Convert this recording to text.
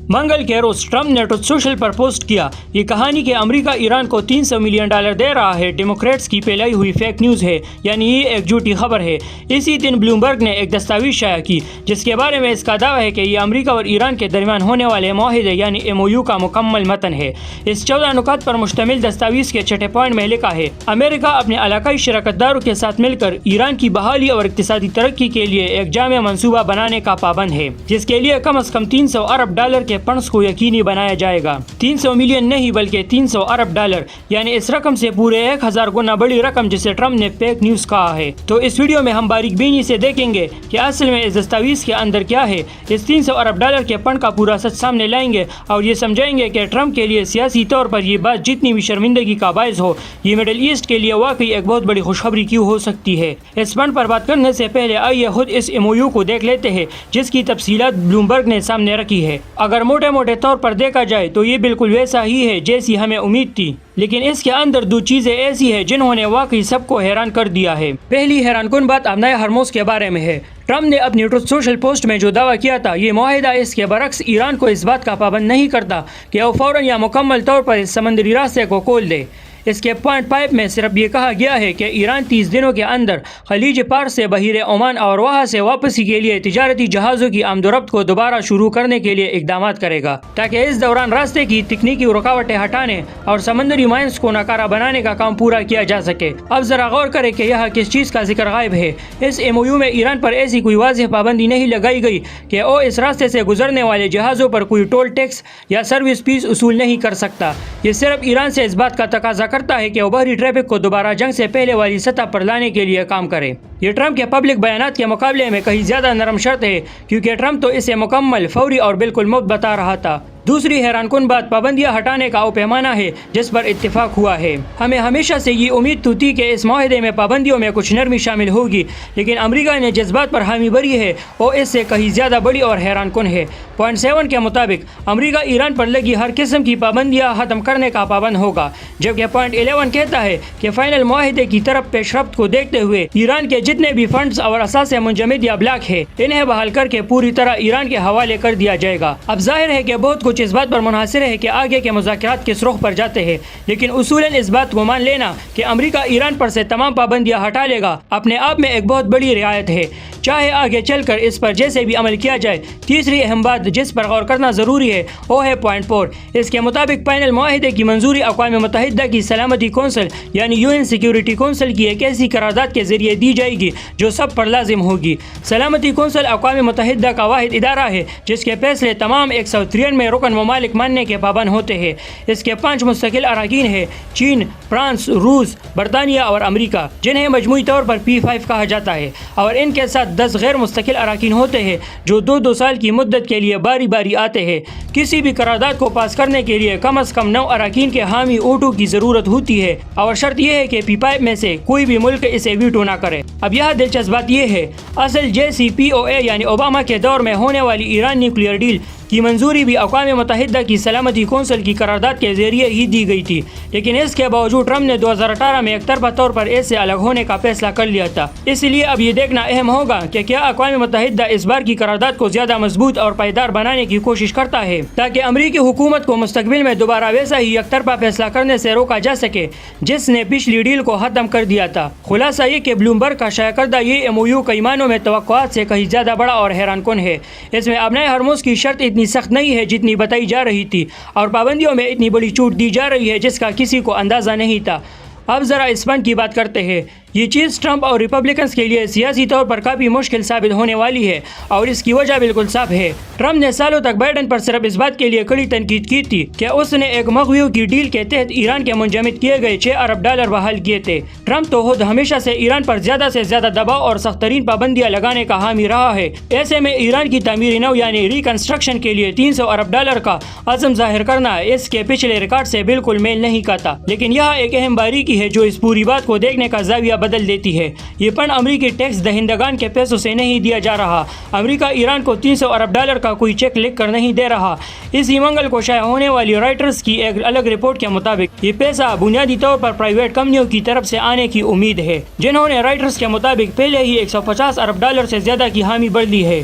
منگل کے روز ٹرمپ نے ٹروتھ سوشل پر پوسٹ کیا، یہ کہانی کہ امریکہ ایران کو $300 ملین دے رہا ہے ڈیموکریٹس کی پھیلائی ہوئی فیک نیوز ہے، یعنی یہ ایک جھوٹی خبر ہے۔ اسی دن بلومبرگ نے ایک دستاویز شائع کی جس کے بارے میں اس کا دعویٰ ہے کہ یہ امریکہ اور ایران کے درمیان ہونے والے معاہدے یعنی MOU کا مکمل متن ہے۔ اس 14 نکات پر مشتمل دستاویز کے چھٹے پوائنٹ میں لکھا ہے، امریکہ اپنے علاقائی شراکت داروں کے ساتھ مل کر ایران کی بحالی اور اقتصادی ترقی کے لیے ایک جامع منصوبہ بنانے کا پابند ہے، جس کے لیے کم از کم $300 ارب کے فنڈز کو یقینی بنایا جائے گا۔ 300 ملین نہیں بلکہ $300 ارب، یعنی اس رقم سے پورے 1000 گنا بڑی رقم جسے ٹرمپ نے فیک نیوز کہا ہے۔ تو اس ویڈیو میں ہم باریک بینی سے دیکھیں گے کہ اصل میں اس دستاویز کے اندر کیا ہے، اس $300 ارب کے فنڈ کا پورا سچ سامنے لائیں گے اور یہ سمجھائیں گے کہ ٹرمپ کے لیے سیاسی طور پر یہ بات جتنی بھی شرمندگی کا باعث ہو، یہ مڈل ایسٹ کے لیے واقعی ایک بہت بڑی خوشخبری کیوں ہو سکتی ہے۔ اس فنڈ پر بات کرنے سے پہلے آئیے خود اس MOU کو دیکھ لیتے ہیں جس کی تفصیلات بلومبرگ نے سامنے رکھی ہے۔ اگر موٹے طور پر دیکھا جائے تو یہ بالکل ویسا ہی ہے جیسی ہمیں امید تھی، لیکن اس کے اندر دو چیزیں ایسی ہیں جنہوں نے واقعی سب کو حیران کر دیا ہے۔ پہلی حیران کن بات ابنائے ہرموز کے بارے میں ہے۔ ٹرمپ نے اپنی ٹروتھ سوشل پوسٹ میں جو دعویٰ کیا تھا، یہ معاہدہ اس کے برعکس ایران کو اس بات کا پابند نہیں کرتا کہ وہ فوراً یا مکمل طور پر اس سمندری راستے کو کھول دے۔ اس کے پوائنٹ 5 میں صرف یہ کہا گیا ہے کہ ایران 30 دنوں کے اندر خلیج فارس سے بحیرہ عمان اور وہاں سے واپسی کے لیے تجارتی جہازوں کی آمد و رفت کو دوبارہ شروع کرنے کے لیے اقدامات کرے گا، تاکہ اس دوران راستے کی تکنیکی رکاوٹیں ہٹانے اور سمندری مائنز کو ناکارہ بنانے کا کام پورا کیا جا سکے۔ اب ذرا غور کریں کہ یہاں کس چیز کا ذکر غائب ہے۔ اس MOU میں ایران پر ایسی کوئی واضح پابندی نہیں لگائی گئی کہ وہ اس راستے سے گزرنے والے جہازوں پر کوئی ٹول ٹیکس یا سروس فیس اصول نہیں کر سکتا۔ یہ صرف ایران سے اس بات کا تقاضا کرتا ہے کہ وہ بحری ٹریفک کو دوبارہ جنگ سے پہلے والی سطح پر لانے کے لیے کام کرے۔ یہ ٹرمپ کے پبلک بیانات کے مقابلے میں کہیں زیادہ نرم شرط ہے، کیونکہ ٹرمپ تو اسے مکمل، فوری اور بالکل مفت بتا رہا تھا۔ دوسری حیران کن بات پابندیاں ہٹانے کا وہ پیمانہ ہے جس پر اتفاق ہوا ہے۔ ہمیں ہمیشہ سے یہ امید تو تھی کہ اس معاہدے میں پابندیوں میں کچھ نرمی شامل ہوگی، لیکن امریکہ نے جس بات پر حامی بھری ہے وہ اس سے کہیں زیادہ بڑی اور حیران کن ہے۔ پوائنٹ 7 کے مطابق امریکہ ایران پر لگی ہر قسم کی پابندیاں ختم کرنے کا پابند ہوگا، جبکہ پوائنٹ 11 کہتا ہے کہ فائنل معاہدے کی طرف پیش رفت کو دیکھتے ہوئے ایران کے جتنے بھی فنڈز اور اثاثے منجمد یا بلاک ہے، انہیں بحال کر کے پوری طرح ایران کے حوالے کر دیا جائے گا۔ اب ظاہر ہے کہ بہت کچھ اس بات پر منحصر ہے کہ آگے کے مذاکرات کس رخ پر جاتے ہیں، لیکن اصولاً اس بات کو مان لینا کہ امریکہ ایران پر سے تمام پابندیاں ہٹا لے گا اپنے آپ میں ایک بہت بڑی رعایت ہے، چاہے آگے چل کر اس پر جیسے بھی عمل کیا جائے۔ تیسری اہم بات جس پر غور کرنا ضروری ہے وہ ہے پوائنٹ 4۔ اس کے مطابق فائنل معاہدے کی منظوری اقوام متحدہ کی سلامتی کونسل یعنی UN سیکیورٹی کونسل کی ایک ایسی قرارداد کے ذریعے دی جائے گی جو سب پر لازم ہوگی۔ سلامتی کونسل اقوام متحدہ کا واحد ادارہ ہے جس کے فیصلے تمام 193 رکن ممالک ماننے کے پابند ہوتے ہیں۔ اس کے 5 مستقل اراکین ہیں، چین، فرانس، روس، برطانیہ اور امریکہ، جنہیں مجموعی طور پر P5 کہا جاتا ہے، اور ان کے ساتھ 10 غیر مستقل اراکین ہوتے ہیں جو 2 سال کی مدت کے لیے باری باری آتے ہیں۔ کسی بھی قرارداد کو پاس کرنے کے لیے کم از کم 9 اراکین کے حامی ووٹوں کی ضرورت ہوتی ہے، اور شرط یہ ہے کہ P5 میں سے کوئی بھی ملک اسے ویٹو نہ کرے۔ اب یہاں دلچسپ بات یہ ہے، اصل JCPOA یعنی اوباما کے دور میں ہونے والی ایران نیوکلیئر ڈیل کی منظوری بھی اقوام متحدہ کی سلامتی کونسل کی قرارداد کے ذریعے ہی دی گئی تھی، لیکن اس کے باوجود ٹرمپ نے 2018 میں ایک طرفہ طور پر اس سے الگ ہونے کا فیصلہ کر لیا تھا۔ اس لیے اب یہ دیکھنا اہم ہوگا کہ کیا اقوام متحدہ اس بار کی قرارداد کو زیادہ مضبوط اور پائیدار بنانے کی کوشش کرتا ہے تاکہ امریکی حکومت کو مستقبل میں دوبارہ ویسا ہی یک طرفہ فیصلہ کرنے سے روکا جا سکے جس نے پچھلی ڈیل کو ختم کر دیا تھا۔ خلاصہ یہ کہ بلومبرگ کا شائع کردہ یہ MOU کئی معنوں میں توقعات سے کہیں زیادہ بڑا اور حیران کن ہے۔ اس میں ابنائے ہرموز کی شرط اتنی سخت نہیں ہے جتنی بتائی جا رہی تھی، اور پابندیوں میں اتنی بڑی چھوٹ دی جا رہی ہے جس کا کسی کو اندازہ نہیں تھا۔ اب ذرا اس فنڈ کی بات کرتے ہیں۔ یہ چیز ٹرمپ اور ریپبلکنز کے لیے سیاسی طور پر کافی مشکل ثابت ہونے والی ہے، اور اس کی وجہ بالکل صاف ہے۔ ٹرمپ نے سالوں تک بائیڈن پر صرف اس بات کے لیے کڑی تنقید کی تھی کہ اس نے ایک مغویوں کی ڈیل کے تحت ایران کے منجمد کیے گئے $6 ارب بحال کیے تھے۔ ٹرمپ تو خود ہمیشہ سے ایران پر زیادہ سے زیادہ دباؤ اور سخت ترین پابندیاں لگانے کا حامی رہا ہے۔ ایسے میں ایران کی تعمیر نو یعنی ریکنسٹرکشن کے لیے $300 ارب کا عزم ظاہر کرنا اس کے پچھلے ریکارڈ سے بالکل میل نہیں کھاتا۔ لیکن یہاں ایک اہم باریکی ہے جو اس پوری بات کو دیکھنے کا زاویہ بدل دیتی ہے۔ یہ فنڈ امریکی ٹیکس دہندگان کے پیسوں سے نہیں دیا جا رہا۔ امریکہ ایران کو $300 ارب کا کوئی چیک لکھ کر نہیں دے رہا۔ اسی منگل کو شائع ہونے والی رائٹرز کی ایک الگ رپورٹ کے مطابق یہ پیسہ بنیادی طور پر پرائیویٹ کمپنیوں کی طرف سے آنے کی امید ہے، جنہوں نے رائٹرز کے مطابق پہلے ہی $150 ارب سے زیادہ کی حامی بھر لی ہے۔